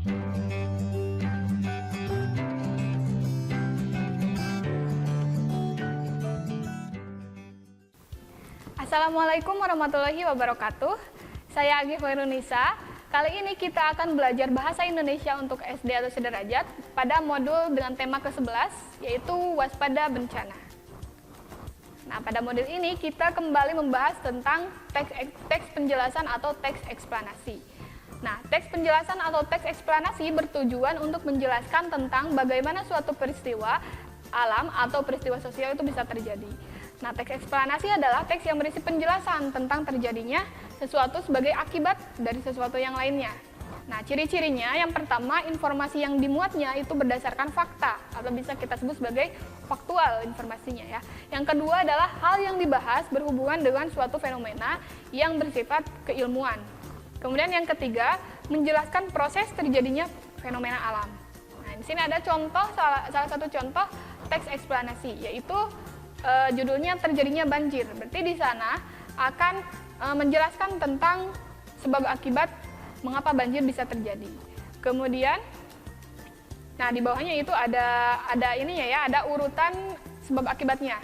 Assalamualaikum warahmatullahi wabarakatuh. Saya Agih Hoirunisa. Kali ini kita akan belajar bahasa Indonesia untuk SD atau sederajat pada modul dengan tema ke-11, yaitu waspada bencana. Nah, pada modul ini kita kembali membahas tentang teks penjelasan atau teks eksplanasi. Nah, teks penjelasan atau teks eksplanasi bertujuan untuk menjelaskan tentang bagaimana suatu peristiwa alam atau peristiwa sosial itu bisa terjadi. Nah, teks eksplanasi adalah teks yang berisi penjelasan tentang terjadinya sesuatu sebagai akibat dari sesuatu yang lainnya. Nah, ciri-cirinya yang pertama, informasi yang dimuatnya itu berdasarkan fakta atau bisa kita sebut sebagai faktual informasinya ya. Yang kedua adalah hal yang dibahas berhubungan dengan suatu fenomena yang bersifat keilmuan. Kemudian yang ketiga, menjelaskan proses terjadinya fenomena alam. Nah, di sini ada contoh salah satu contoh teks eksplanasi, yaitu judulnya terjadinya banjir. Berarti di sana akan menjelaskan tentang sebab akibat mengapa banjir bisa terjadi. Kemudian, nah di bawahnya itu ada ininya ya, ada urutan sebab akibatnya.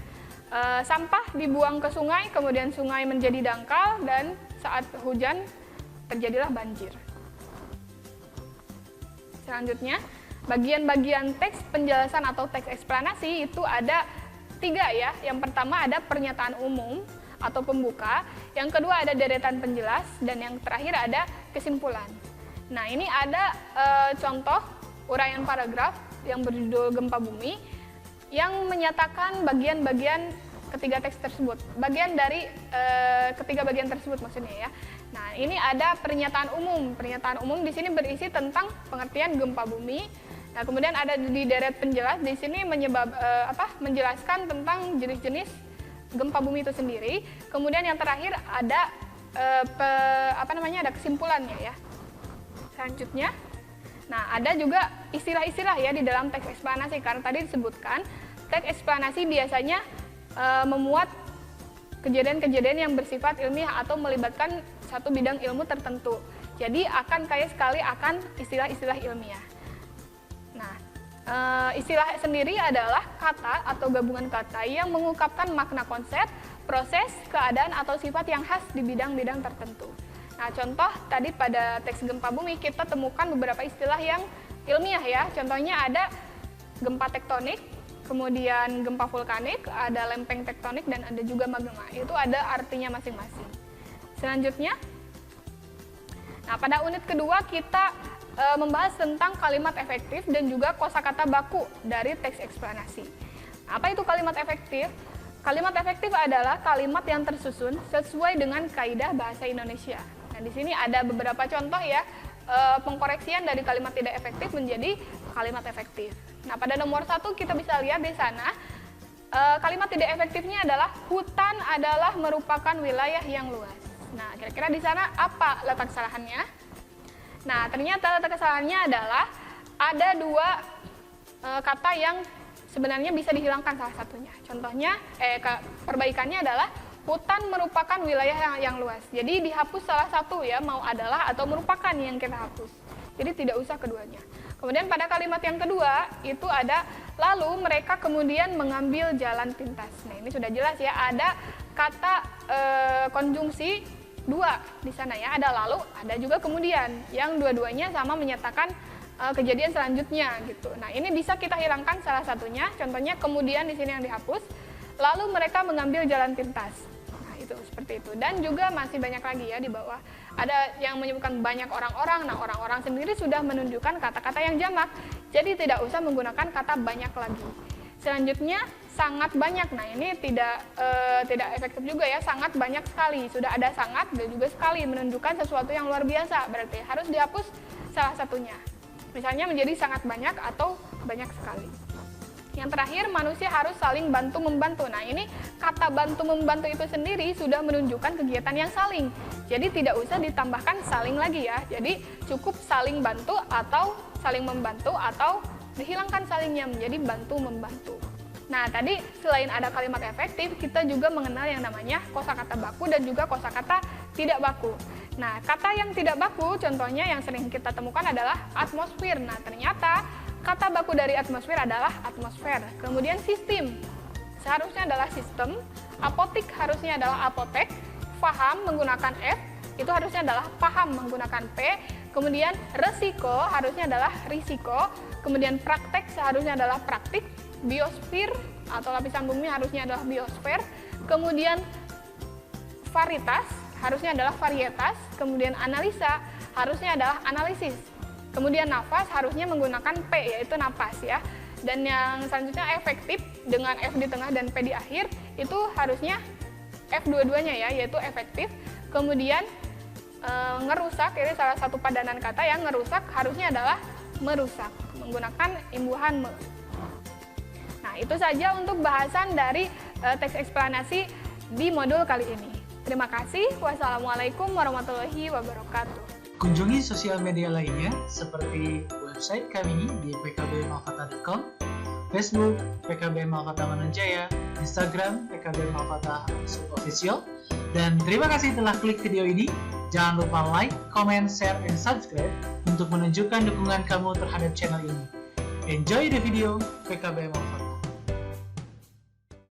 Sampah dibuang ke sungai, kemudian sungai menjadi dangkal dan saat hujan terjadilah banjir. Selanjutnya, bagian-bagian teks penjelasan atau teks eksplanasi itu ada 3 ya. Yang pertama ada pernyataan umum atau pembuka, yang kedua ada deretan penjelas, dan yang terakhir ada kesimpulan. Nah, ini ada contoh uraian paragraf yang berjudul Gempa Bumi yang menyatakan bagian-bagian ketiga teks tersebut. Bagian dari ketiga bagian tersebut maksudnya ya. Nah, ini ada pernyataan umum. Pernyataan umum di sini berisi tentang pengertian gempa bumi. Nah, kemudian ada di deret penjelas di sini menjelaskan tentang jenis-jenis gempa bumi itu sendiri. Kemudian yang terakhir ada ada kesimpulannya ya. Selanjutnya, nah ada juga istilah-istilah ya di dalam teks eksplanasi, karena tadi disebutkan teks eksplanasi biasanya memuat kejadian-kejadian yang bersifat ilmiah atau melibatkan satu bidang ilmu tertentu. Jadi akan kaya sekali akan istilah-istilah ilmiah. Nah, istilah sendiri adalah kata atau gabungan kata yang mengungkapkan makna konsep, proses, keadaan, atau sifat yang khas di bidang-bidang tertentu. Nah, contoh tadi pada teks gempa bumi kita temukan beberapa istilah yang ilmiah ya. Contohnya ada gempa tektonik, kemudian gempa vulkanik, ada lempeng tektonik, dan ada juga magma. Itu ada artinya masing-masing. Selanjutnya, nah pada unit kedua kita membahas tentang kalimat efektif dan juga kosakata baku dari teks eksplanasi. Apa itu kalimat efektif? Kalimat efektif adalah kalimat yang tersusun sesuai dengan kaidah bahasa Indonesia. Nah, di sini ada beberapa contoh ya, pengkoreksian dari kalimat tidak efektif menjadi kalimat efektif. Nah, pada nomor 1 kita bisa lihat di sana, kalimat tidak efektifnya adalah hutan adalah merupakan wilayah yang luas. Nah, kira-kira di sana apa letak kesalahannya? Nah, ternyata letak kesalahannya adalah ada 2 kata yang sebenarnya bisa dihilangkan salah satunya. Contohnya, perbaikannya adalah hutan merupakan wilayah yang luas. Jadi dihapus salah satu ya, mau adalah atau merupakan yang kita hapus. Jadi tidak usah keduanya. Kemudian pada kalimat yang kedua itu ada lalu mereka kemudian mengambil jalan pintas. Nah, ini sudah jelas ya, ada kata konjungsi 2 di sana ya, ada lalu, ada juga kemudian, yang dua-duanya sama menyatakan kejadian selanjutnya gitu. Nah, ini bisa kita hilangkan salah satunya, contohnya kemudian di sini yang dihapus, lalu mereka mengambil jalan pintas. Nah, itu seperti itu. Dan juga masih banyak lagi ya di bawah. Ada yang menyebutkan banyak orang-orang. Nah, orang-orang sendiri sudah menunjukkan kata-kata yang jamak, jadi tidak usah menggunakan kata banyak lagi. Selanjutnya sangat banyak. Nah, ini tidak efektif juga ya, sangat banyak sekali. Sudah ada sangat dan juga sekali menunjukkan sesuatu yang luar biasa. Berarti harus dihapus salah satunya. Misalnya menjadi sangat banyak atau banyak sekali. Yang terakhir, manusia harus saling bantu-membantu. Nah, ini kata bantu-membantu itu sendiri sudah menunjukkan kegiatan yang saling. Jadi tidak usah ditambahkan saling lagi ya. Jadi cukup saling bantu atau saling membantu atau dihilangkan salingnya menjadi bantu-membantu. Nah, tadi selain ada kalimat efektif, kita juga mengenal yang namanya kosakata baku dan juga kosakata tidak baku. Nah, kata yang tidak baku contohnya yang sering kita temukan adalah atmosfer. Nah, ternyata kata baku dari atmosfer adalah atmosfer. Kemudian sistem, seharusnya adalah sistem. Apotik harusnya adalah apotek. Paham menggunakan F, itu harusnya adalah paham menggunakan P. Kemudian resiko harusnya adalah risiko. Kemudian praktek seharusnya adalah praktik. Biosfer atau lapisan bumi harusnya adalah biosfer. Kemudian varietas harusnya adalah varietas. Kemudian analisa harusnya adalah analisis. Kemudian nafas harusnya menggunakan P, yaitu napas ya. Dan yang selanjutnya efektif dengan F di tengah dan P di akhir, itu harusnya F dua-duanya ya, yaitu efektif. Kemudian ngerusak, ini salah satu padanan kata yang ngerusak harusnya adalah merusak, menggunakan imbuhan me. Nah, itu saja untuk bahasan dari teks eksplanasi di modul kali ini. Terima kasih. Wassalamualaikum warahmatullahi wabarakatuh. Kunjungi sosial media lainnya seperti website kami di pkbmalkata.com, Facebook PKB Malkata Mananjaya, Instagram PKB Malkata _official. Dan terima kasih telah klik video ini. Jangan lupa like, comment, share, and subscribe untuk menunjukkan dukungan kamu terhadap channel ini. Enjoy the video PKB Malkata.